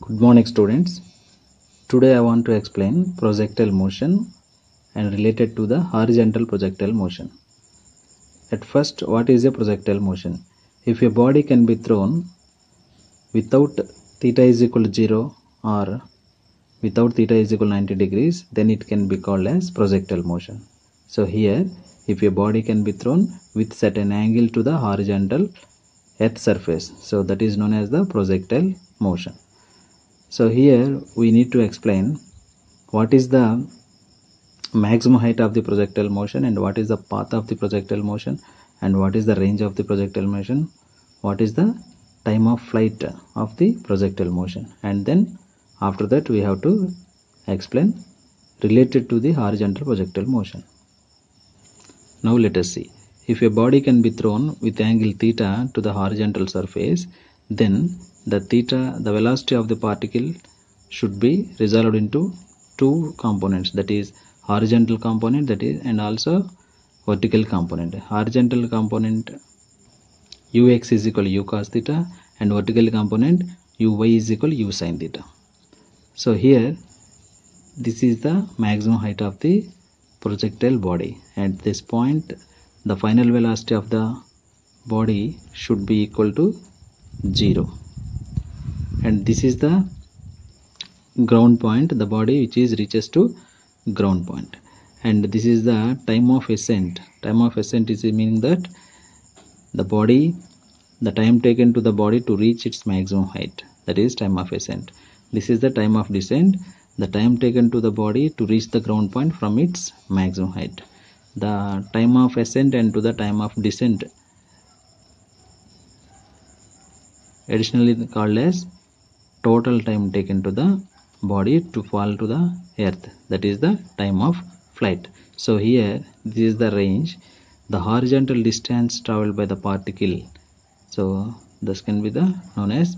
Good morning, students. Today I want to explain projectile motion and related to the horizontal projectile motion. At first, what is a projectile motion? If a body can be thrown without theta is equal to 0 or without theta is equal to 90 degrees, then it can be called as projectile motion. So here, if a body can be thrown with certain angle to the horizontal earth surface, so that is known as the projectile motion. So here we need to explain what is the maximum height of the projectile motion and what is the path of the projectile motion and what is the range of the projectile motion, what is the time of flight of the projectile motion, and then after that we have to explain related to the horizontal projectile motion. Now let us see. If a body can be thrown with angle theta to the horizontal surface, then the velocity of the particle should be resolved into two components, that is horizontal component and also vertical component. Horizontal component ux is equal to u cos theta and vertical component uy is equal to u sin theta. So here this is the maximum height of the projectile body. At this point the final velocity of the body should be equal to 0, and this is the ground point, the body which is reaches to ground point, and this is the time of ascent. Time of ascent is meaning that the time taken to the body to reach its maximum height, that is time of ascent. This is the time of descent, the time taken to the body to reach the ground point from its maximum height. The time of ascent and to the time of descent additionally called as total time taken to the body to fall to the earth, that is the time of flight. So here this is the range, the horizontal distance traveled by the particle, so this can be the known as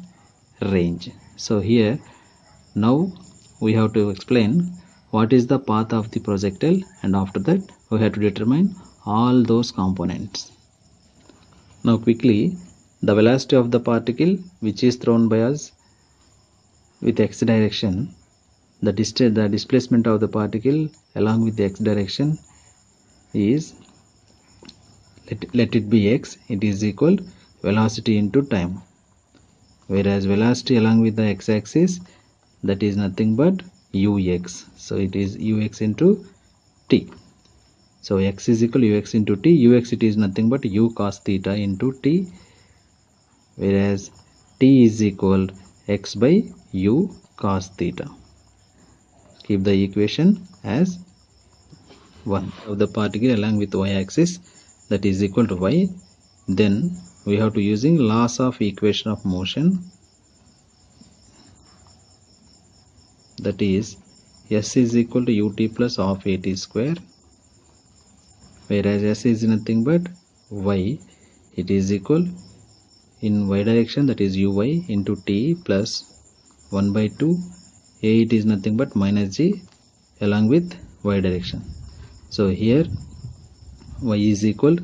range. So here now we have to explain what is the path of the projectile, and after that we have to determine all those components. Now quickly, the velocity of the particle which is thrown by us with x direction, the displacement of the particle along with the x direction is, let it be x, it is equal velocity into time, whereas velocity along with the x-axis, that is nothing but ux, so it is ux into t. So x is equal to ux into t. Ux it is nothing but u cos theta into t, whereas t is equal x by u cos theta. Keep the equation as 1 of the particle along with y-axis, that is equal to y. Then we have to using laws of equation of motion, that is s is equal to ut plus half at square, whereas s is nothing but y, it is equal in y direction, that is uy into t plus 1 by 2 a, it is nothing but minus g along with y direction. So here y is equal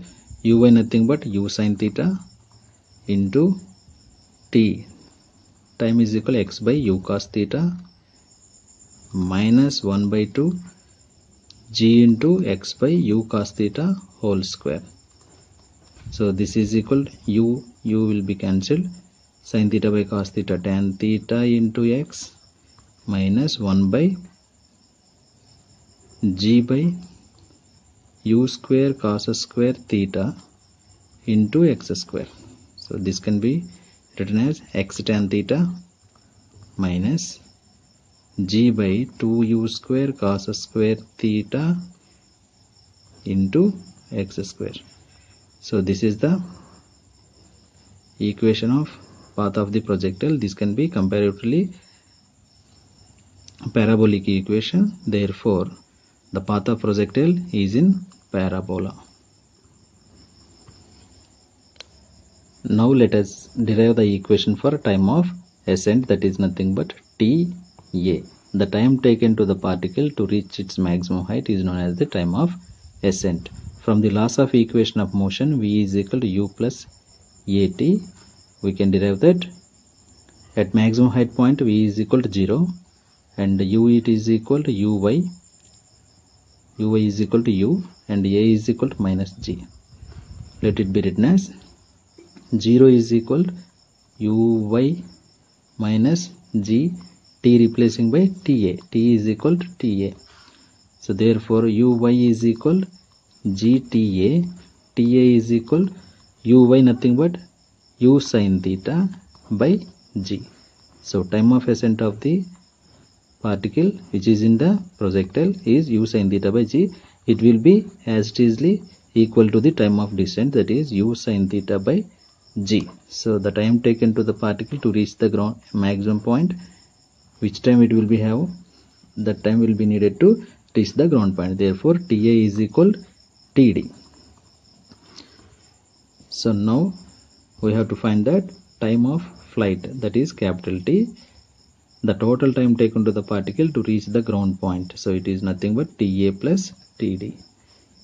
uy nothing but u sin theta into t, time is equal x by u cos theta minus 1 by 2 g into x by u cos theta whole square. So this is equal u will be cancelled, sin theta by cos theta tan theta into x minus 1 by g by u square cos square theta into x square. So this can be written as x tan theta minus g by 2u square cos square theta into x square. So this is the equation of path of the projectile. This can be comparatively parabolic equation, therefore the path of projectile is in parabola. Now let us derive the equation for time of ascent, that is nothing but ta. The time taken to the particle to reach its maximum height is known as the time of ascent. From the laws of equation of motion, v is equal to u plus at, we can derive that At maximum height point v is equal to 0 and u it is equal to uy is equal to u and a is equal to minus g. Let it be written as 0 is equal to uy minus g, t replacing by ta, t is equal to ta. So therefore uy is equal gta, ta is equal uy nothing but u sin theta by g. So time of ascent of the particle which is in the projectile is u sin theta by g. It will be as it is equal to the time of descent, that is u sin theta by g. So the time taken to the particle to reach the ground maximum point, which time it will be have, that time will be needed to reach the ground point. Therefore ta is equal td. So now we have to find that time of flight, that is capital T, the total time taken to the particle to reach the ground point. So it is nothing but ta plus td.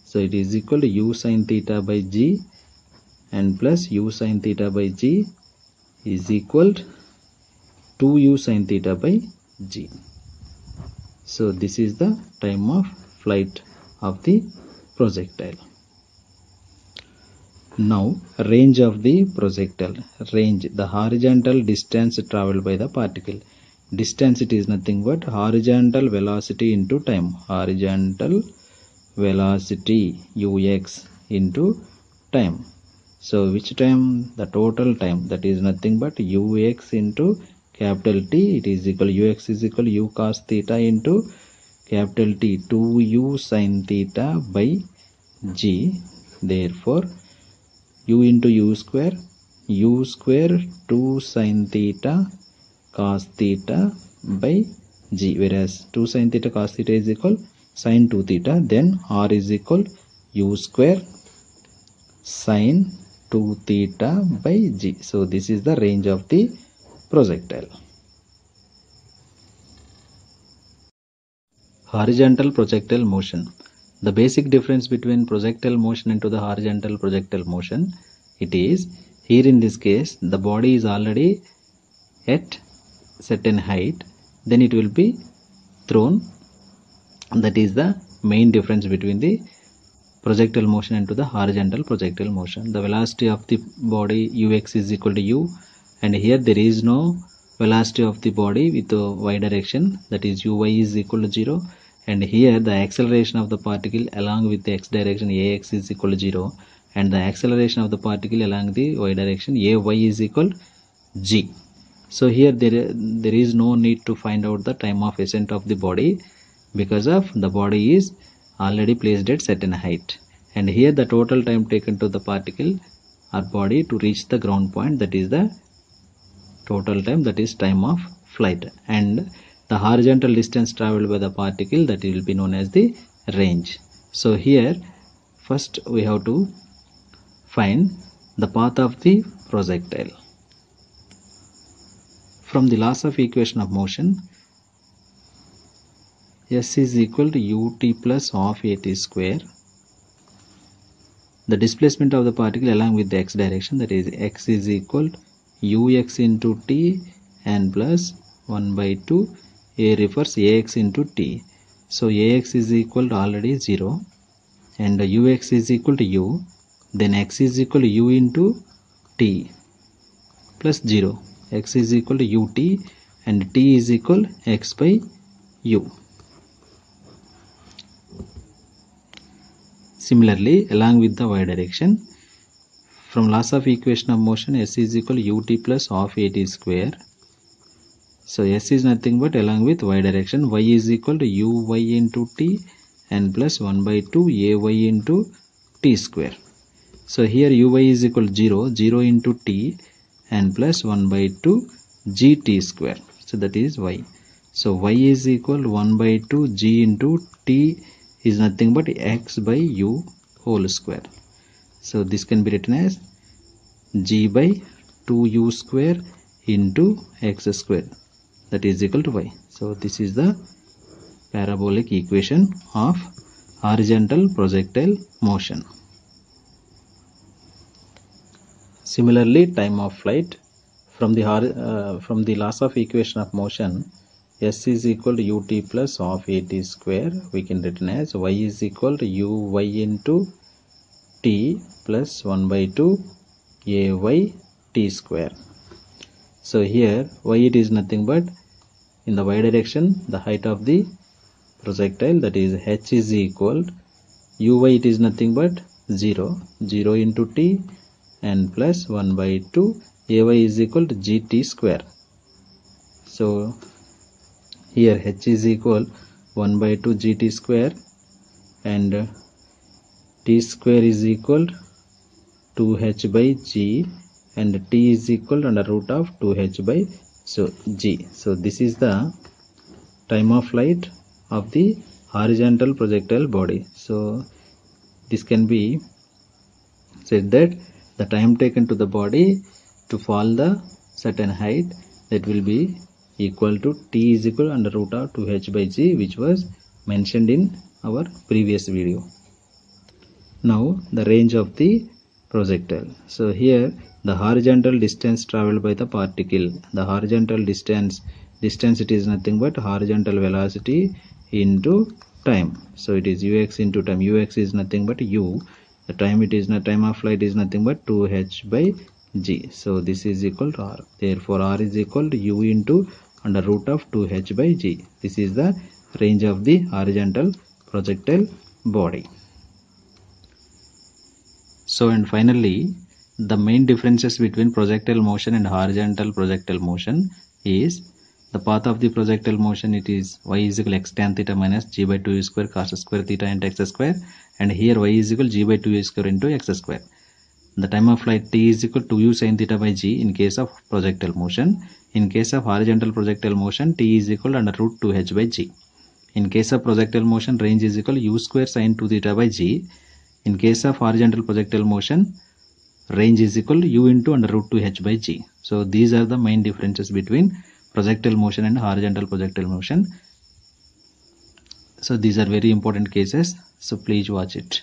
So it is equal to u sin theta by g and plus u sin theta by g is equal to 2u sin theta by g. So this is the time of flight of the projectile. Now range of the projectile. Range, the horizontal distance traveled by the particle. Distance, it is nothing but horizontal velocity into time. Horizontal velocity ux into time. So which time? The total time, that is nothing but ux into capital T, it is equal ux is equal u cos theta into capital T 2u sin theta by g. Therefore u into u square 2 sin theta cos theta by g, whereas 2 sin theta cos theta is equal sin 2 theta, then r is equal u square sin 2 theta by g. So this is the range of the projectile. Horizontal projectile motion. The basic difference between projectile motion and the horizontal projectile motion, it is, here in this case the body is already at certain height, then it will be thrown. That is the main difference between the projectile motion and the horizontal projectile motion. The velocity of the body ux is equal to u, and here there is no velocity of the body with the y direction, that is uy is equal to 0, and here the acceleration of the particle along with the x direction ax is equal to 0, and the acceleration of the particle along the y direction ay is equal to g. So here there is no need to find out the time of ascent of the body, because of the body is already placed at certain height, and here the total time taken to the particle or body to reach the ground point, that is the total time, that is time of flight, and the horizontal distance traveled by the particle, that will be known as the range. So here first we have to find the path of the projectile. From the laws of equation of motion, S is equal to ut plus half at square. The displacement of the particle along with the x direction, that is x is equal to ux into t and plus 1 by 2 a refers ax into t. So ax is equal to already 0 and ux is equal to u, then x is equal to u into t plus 0, x is equal to ut and t is equal x by u. Similarly, along with the y direction, from laws of equation of motion, S is equal to ut plus half at square. So S is nothing but along with y direction, y is equal to uy into t and plus 1 by 2 ay into t square. So here uy is equal to 0 into t and plus 1 by 2 gt square. So that is y. So y is equal to 1 by 2 g into t is nothing but x by u whole square. So this can be written as g by 2u square into x square, that is equal to y. So this is the parabolic equation of horizontal projectile motion. Similarly, time of flight. from the laws of equation of motion, s is equal to ut plus half at square, we can written as y is equal to uy into t plus 1 by 2 ay t square. So here y it is nothing but in the y direction the height of the projectile, that is h is equal uy it is nothing but 0 into t and plus 1 by 2 ay is equal to gt square. So here h is equal 1 by 2 gt square and t square is equal 2h by g and t is equal to under root of 2h by g. So this is the time of flight of the horizontal projectile body. So this can be said that the time taken to the body to fall the certain height, that will be equal to t is equal under root of 2h by g, which was mentioned in our previous video. Now the range of the projectile. So here the horizontal distance traveled by the particle, the horizontal distance it is nothing but horizontal velocity into time. So it is ux into time. Ux is nothing but u. The time it is time of flight is nothing but 2h by g. So this is equal to r. Therefore r is equal to u into under root of 2h by g. This is the range of the horizontal projectile body. So and finally, the main differences between projectile motion and horizontal projectile motion is the path of the projectile motion, it is y is equal x tan theta minus g by 2 square cos square theta into x square, and here y is equal g by 2 square into x square. The time of flight t is equal to u sin theta by g in case of projectile motion. In case of horizontal projectile motion, t is equal to under root 2h by g. In case of projectile motion, range is equal to u square sin 2 theta by g. In case of horizontal projectile motion, range is equal to u into under root 2h by g. So these are the main differences between projectile motion and horizontal projectile motion. So these are very important cases, so please watch it.